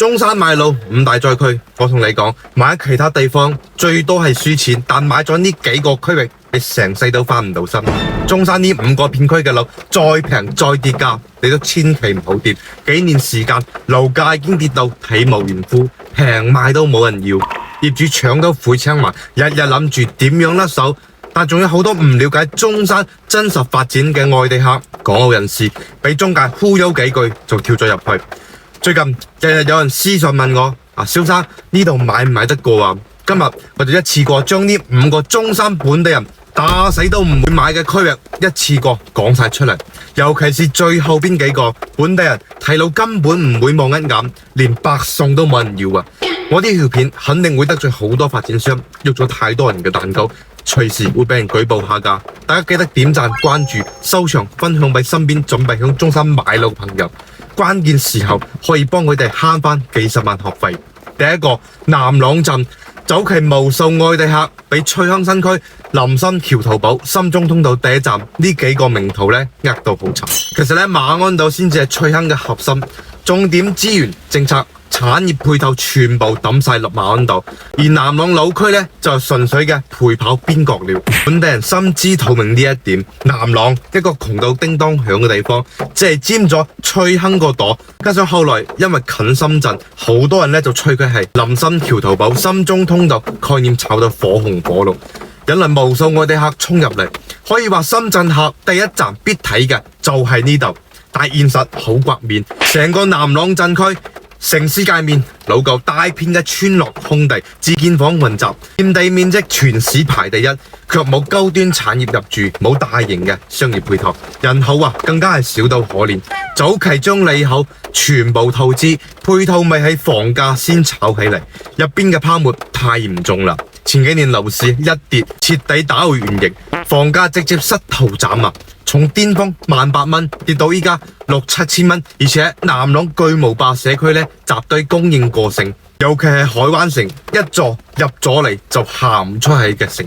中山買樓五大災區，我同你講，買其他地方最多係輸錢，但買咗呢幾個區域，你成世都翻唔到身。中山呢5個片區嘅樓再平再跌價，你都千祈唔好跌。幾年時間，樓價已經跌到體無完膚，平賣都冇人要，業主搶到悔青埋，日日諗住點樣甩手。但仲有好多唔了解中山真實發展嘅外地客、港澳人士，俾中介忽悠幾句就跳咗入去。最近日日有人私信問我：蕭生，呢度買唔買得過啊？今日我就一次過將呢5個中山本地人打死都唔會買嘅區域一次過講晒出嚟，尤其是最後邊幾個本地人睇樓根本唔會望一眼，連白送都冇人要啊！我呢條片肯定會得罪好多發展商，喐咗太多人嘅蛋糕，隨時會俾人舉報下架。大家記得點讚、關注、收藏、分享俾身邊準備向中山買樓嘅朋友，關鍵時候可以幫佢哋慳翻幾十萬學費。第一個，南朗鎮早期無數外地客俾翠亨新區、林森橋淘寶、深中通道第一站呢幾個名圖呢呃到好慘。其實呢，馬鞍島先至係翠亨嘅核心，重點資源政策、產業配套全部抌晒落馬鞍島，而南朗老區呢，就純粹嘅陪跑邊角料。本地人心知肚明呢一點，南朗一個窮到叮當響嘅地方，只係沾咗翠亨個朵，加上後來因為近深圳，好多人呢就吹佢係林森橋淘寶、深中通道概念炒到火紅火綠，引來無數外地客衝入嚟。可以話深圳客第一站必睇嘅就係呢度，但係現實好刮面，成個南朗鎮區城市界面老舊大片嘅村落空地，自建房混雜，佔地面積全市排第一，卻冇高端產業入駐，冇大型嘅商業配套，人口更加係少到可憐。早期將利口全部透支，配套咪喺房價先炒起嚟，入邊嘅泡沫太嚴重啦。前幾年樓市一跌，徹底打回原形，房價直接失頭斬啊！從巔峰18000蚊跌到依家6、7千蚊，而且南朗巨無霸社區呢，集堆供應過剩，尤其係海灣城一座入咗嚟就行唔出去嘅城，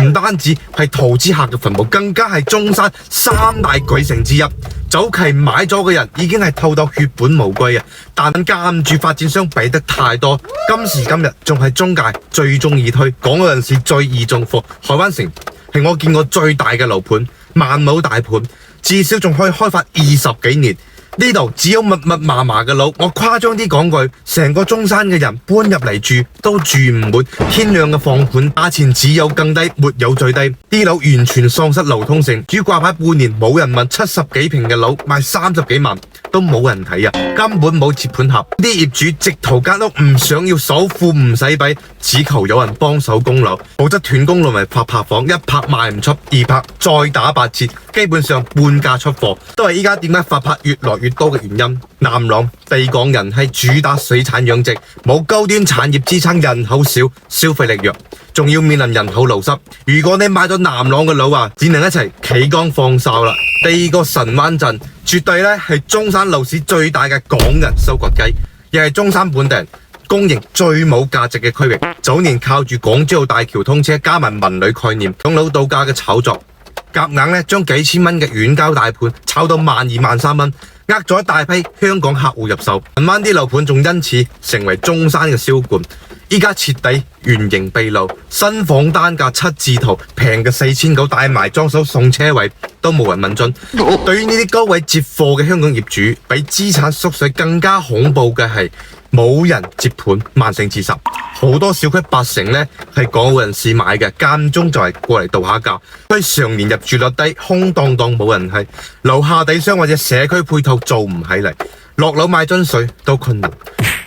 唔單止係投資客嘅墳墓，更加係中山3大鬼城之一。早期買咗嘅人已經係透到血本無歸啊！但夾唔住發展商俾得太多，今時今日仲係中介最中意推，港澳人士最易中貨。海灣城係我見過最大嘅樓盤，萬畝大盤，至少仲可以開發20幾年。呢度只有密密麻麻嘅樓，我誇張啲講句，成個中山嘅人搬入嚟住都住唔滿。天量嘅放盤，價錢只有更低，沒有最低。啲樓完全喪失流通性，只掛牌半年冇人問，70幾平嘅樓賣30幾萬都冇人睇啊！根本冇接盤俠，啲業主直頭間屋唔想要，首付唔使俾，只求有人幫手供樓，否則斷供落嚟拍房，一拍賣唔出，二拍再打8折，基本上半價出貨，都係依家點解發拍越來越多嘅原因。南朗地廣人係主打水產養殖，冇高端產業支撐，人口少，消費力弱，仲要面臨人口流失。如果你買咗南朗嘅樓只能一齊企崗放哨啦。第二個神灣鎮絕對係中山樓市最大嘅港人收割機，亦係中山本地人公認最冇價值嘅區域。早年靠住港珠澳大橋通車加埋文旅概念，養老度假嘅炒作，夾硬將幾千蚊嘅遠郊大盤炒到12000、13000蚊，呃咗一大批香港客戶入手。神灣啲樓盤仲因此成為中山嘅銷冠。依家徹底原形畢露，新房單價7字頭，平嘅4900，帶埋裝修送車位都冇人問津。對於呢啲高位接貨嘅香港業主，比資產縮水更加恐怖嘅係冇人接盤，慢性自殺。好多小區80%呢係港澳人士買嘅，間中就係過嚟度下價。所以常年入住率低，空蕩蕩冇人係，樓下底商或者社區配套做唔起嚟，落樓買樽水都困難。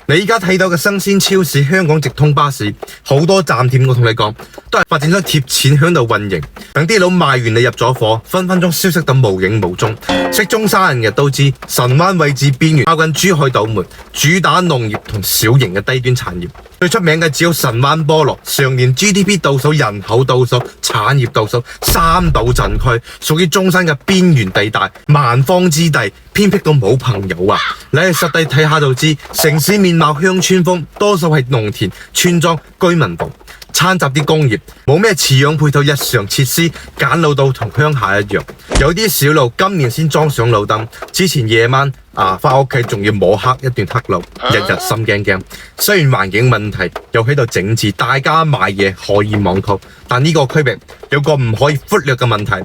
你而家睇到嘅新鮮超市、香港直通巴士，好多站點我同你講，都係發展商貼錢響度運營，等啲佬賣完你入咗貨，分分鐘消失到無影無蹤。識中山人嘅都知，神灣位置邊緣，靠近珠海島門，主打農業同小型嘅低端產業。最出名嘅只有神灣菠蘿，常年 GDP 倒數、人口倒數、產業倒數，3島鎮區屬於中山嘅邊緣地帶，蠻荒之地，偏僻到冇朋友啊！你去實地睇下就知，城市面貌鄉村風，多數係農田、村莊、居民部。摻雜啲工業，冇咩似樣配套日常設施，簡陋到同鄉下一樣。有啲小路今年先裝上路燈，之前夜晚返屋企仲要摸黑一段黑路，日日心驚驚。雖然環境問題又喺度整治，大家買嘢可以網購，但呢個區域有個唔可以忽略嘅問題，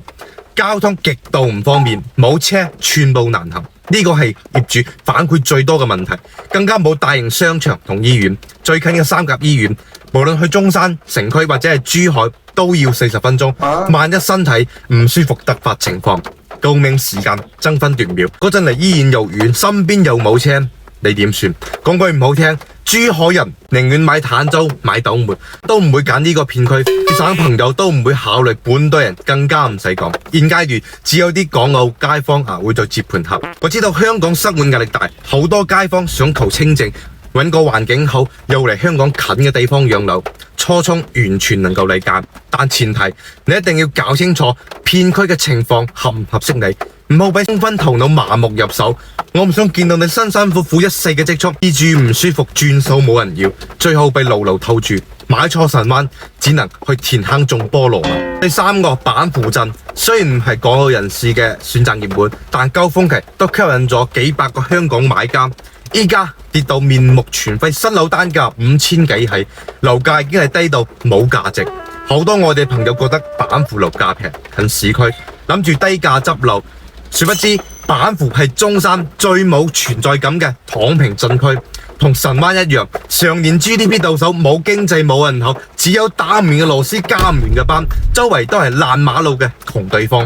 交通極度唔方便，冇車寸步難行。呢個係業主反饋最多嘅問題，更加冇大型商場同醫院，最近嘅三甲醫院，無論去中山、城區或者係珠海，都要40分鐘。萬一身體唔舒服突發情況，救命時間爭分奪秒，嗰陣離醫院又遠，身邊又冇車，你點算？講句唔好聽，珠海人寧願買坦洲、買斗門，都唔會揀呢個片區。省朋友都唔會考慮本地人，更加唔使講。現階段只有啲港澳街坊會做接盤俠。我知道香港生活壓力大，好多街坊想求清靜，揾個環境好又嚟香港近嘅地方養老，初衷完全能夠理解，但前提你一定要搞清楚片區嘅情況合唔合適你，唔好俾衝昏頭腦盲目入手。我唔想見到你辛辛苦苦一世嘅積蓄，自住唔舒服，轉手冇人要，最後被牢牢套住。買錯神灣，只能去填坑種菠蘿。第三個板湖鎮雖然唔係港澳人士嘅選擇熱門，但高峰期都吸引咗幾百個香港買家。依家跌到面目全非，新樓單價5000幾起，樓價已經係低到冇價值。好多外地朋友覺得板湖樓價平，近市區，諗住低價執樓，殊不知板湖係中山最冇存在感嘅躺平鎮區。同神灣一樣，常年 GDP 到手，冇經濟冇人口，只有打唔完嘅螺絲加唔完嘅班，周圍都係爛馬路嘅窮地方。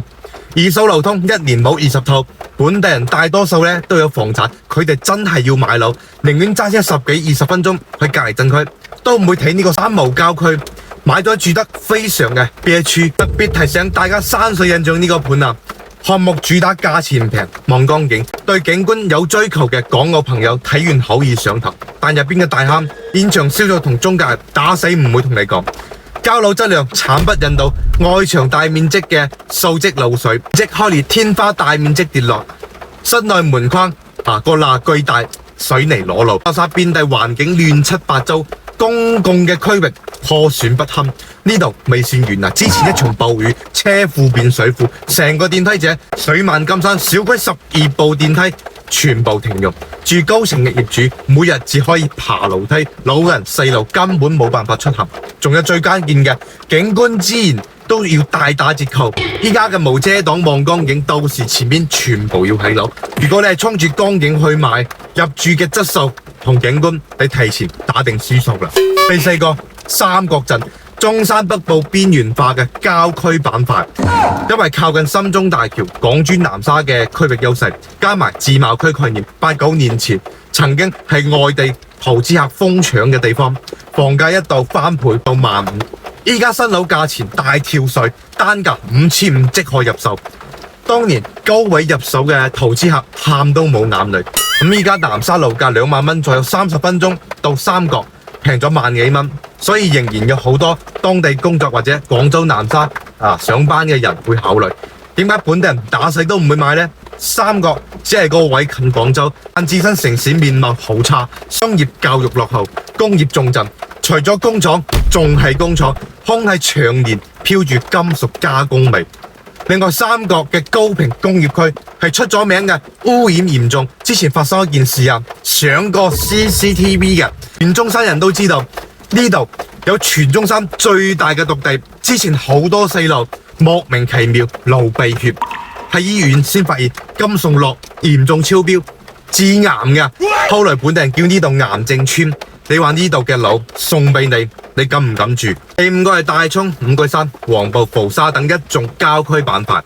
二手流通一年冇20套，本地人大多數都有房產，佢哋真係要買樓，寧願揸車10幾20分鐘去隔離鎮區，都唔會睇呢個三無郊區，買咗住得非常嘅 B 區。特別提醒大家山水印象呢個盤項目主打價錢平、望江景，對景觀有追求嘅港澳朋友睇完口耳上頭。但入邊嘅大坑，現場銷售同中介打死唔會同你講。交樓質量慘不忍睹，外牆大面積嘅數積漏水，即開裂天花大面積跌落，室內門框個罅巨大，水泥裸露，垃圾遍地，環境亂七八糟。公共嘅區域破損不堪，呢度未算完之前一場暴雨，車庫變水庫，成個電梯者水漫金山，小區12部電梯全部停用，住高層嘅業主每日只可以爬樓梯，老人細路根本冇辦法出行。仲有最關鍵嘅景觀資源都要大打折扣，依家嘅無遮擋望江景，到時前面全部要起樓。如果你係衝住江景去買，入住嘅質素同景觀，你提前打定輸數啦。第四個三角鎮，中山北部邊緣化嘅郊區板塊，因為靠近深中大橋、港珠南沙嘅區域優勢，加埋自貿區概念，8、9年前曾經係外地投資客瘋搶嘅地方，房價一度翻倍到15000。依家新樓價錢大跳水，單價5500即可入手。當年高位入手嘅投資客喊都冇眼淚。咁依家南沙樓價2萬蚊左右，30分鐘到三角平咗1萬幾蚊，所以仍然有好多當地工作或者廣州南沙上班嘅人會考慮。點解本地人打死都唔會買呢？三角只係個位近廣州，但自身城市面貌好差，商業教育落後，工業重鎮，除咗工廠仲係工廠，空氣長年飄住金屬加工味。另外，三角嘅高屏工業區係出咗名嘅污染嚴重。之前發生一件事上過 CCTV 嘅，全中山人都知道呢度有全中山最大嘅毒地。之前好多細路莫名其妙流鼻血，喺醫院先發現金屬鉻嚴重超標，致癌嘅。後來本地人叫呢度癌症村。你話呢度嘅樓送俾你，你敢唔敢住？第五個係大涌、五桂山、黃埔、浮沙等一眾郊區板塊，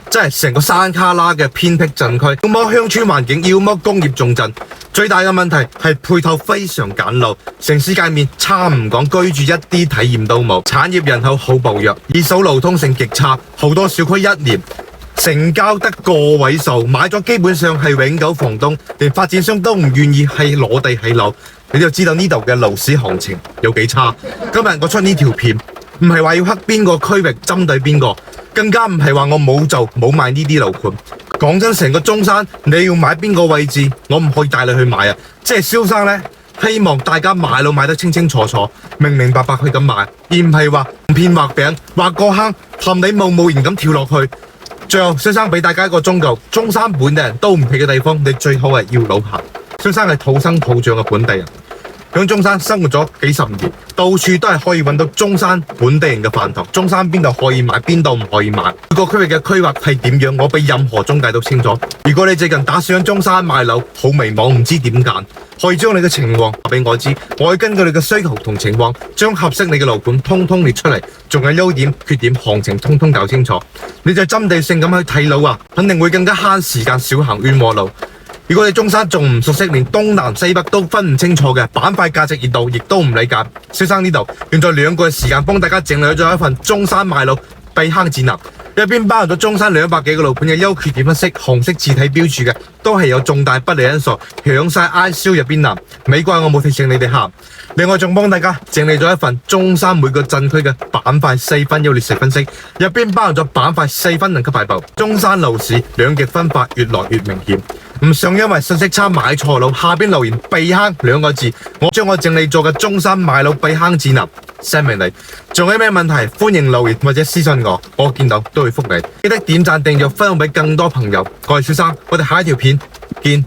即係成個山卡拉嘅偏僻鎮區，要麼鄉村環境，要麼工業重鎮。最大嘅問題係配套非常簡陋，城市界面差唔講，居住一啲體驗都冇，產業人口好薄弱，二手流通性極差，好多小區一年成交得個位數，買咗基本上係永久房東，連發展商都唔願意係攞地起樓。你就知道呢度嘅樓市行情有幾差。今日我出呢條片，唔係話要黑邊個區域針對邊個，更加唔係話我冇做冇買呢啲樓盤。講真，成個中山你要買邊個位置，我唔可以帶你去買啊！即係蕭生呢，希望大家買樓買得清清楚楚，明明白白去咁買，而唔係話騙畫餅畫個坑，氹你冒然咁跳落去。最後，蕭生俾大家一個忠告：中山本地人都唔去嘅地方，你最好係要老行。蕭生係土生土長嘅本地人，喺中山生活咗幾十年，到處都係可以揾到中山本地人嘅飯堂。中山邊度可以買，邊度唔可以買，每個區域嘅規劃係點樣，我比任何中介都清楚。如果你最近打算喺中山買樓，好迷茫，唔知點揀，可以將你嘅情況話俾我知，我會根據你嘅需求同情況，將合適你嘅樓盤通通列出嚟，仲有優點、缺點、行情通通搞清楚，你就針對性咁去睇樓啊，肯定會更加慳時間，少行冤枉路。如果你中山仲唔熟悉，連東南西北都分唔清楚嘅板塊價值熱度，亦都唔理解，蕭生呢度用咗2個月時間幫大家整理咗一份中山買樓避坑指南，入邊包含咗中山200幾個樓盤嘅優缺點分析，紅色字體標註嘅都係有重大不利因素，響晒 ICO 入邊啦。美怪我冇提醒你哋吓。另外仲幫大家整理咗一份中山每個鎮區嘅板塊細分優劣勢分析，入邊包含咗板塊細分等級排布，中山樓市兩極分化越來越明顯。唔想因為信息差買錯樓，下邊留言避坑2個字，我將我整理做嘅中山買樓避坑指南 send 俾你。仲有咩問題歡迎留言或者私信我見到都會覆你。記得點讚訂閱分享俾更多朋友。我係蕭生，我哋下一條片見。